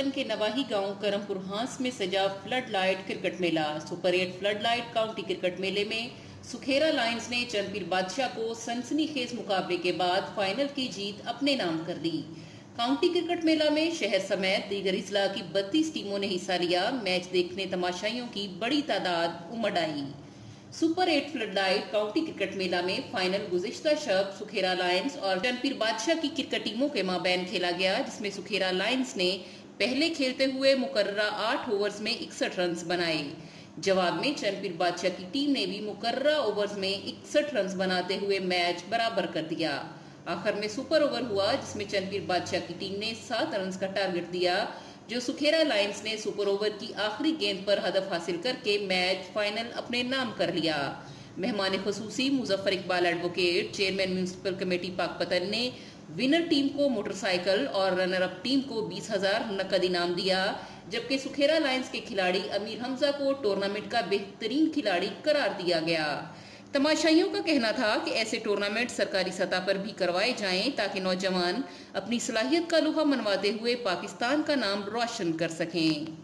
पतन के नवाही गांव करमपुर हांस में सजा फ्लड लाइट क्रिकेट मेला। Super 8 flood light county cricket मेले में सुखेरा लायंस ने चंदपीर बादशाह को सनसनीखेज मुकाबले के बाद फाइनल की जीत अपने नाम कर ली। काउंटी क्रिकेट मेला में शहर समेत दीगर इजला की 32 टीमों ने हिस्सा लिया। मैच देखने तमाशाइयों की बड़ी तादाद उमड़ आई। Super 8 flood light county cricket मेला में फाइनल गुज़िश्ता शब सुखेरा लायंस और चंदपीर बादशाह की क्रिकेट टीमों के माबैन खेला गया, जिसमें सुखेरा लायंस ने पहले खेलते हुए मुकर्ररा 8 ओवर्स में 61 रन बनाए। जवाब में चंदपीर बादशाह की टीम ने भी मुकर्ररा ओवर्स में 61 रन बनाते हुए मैच बराबर कर दिया। आखिर में सुपर ओवर हुआ, जिसमें चंदपीर बादशाह की टीम ने 7 रन का टारगेट दिया, जो सुखेरा लायंस ने सुपर ओवर की आखिरी गेंद पर हदफ हासिल करके मैच फाइनल अपने नाम कर लिया। मेहमान खुसूसी Muzaffar Iqbal advocate, chairman municipal committee Pakpattan ने विनर टीम को मोटरसाइकिल और रनर अप टीम को 20,000 नकद इनाम दिया, जबकि सुखेरा लायंस के खिलाड़ी अमीर हमजा को टूर्नामेंट का बेहतरीन खिलाड़ी करार दिया गया। तमाशाइयों का कहना था कि ऐसे टूर्नामेंट सरकारी सतह पर भी करवाए जाएं, ताकि नौजवान अपनी सलाहियत का लोहा मनवाते हुए पाकिस्तान का नाम रोशन कर सकें।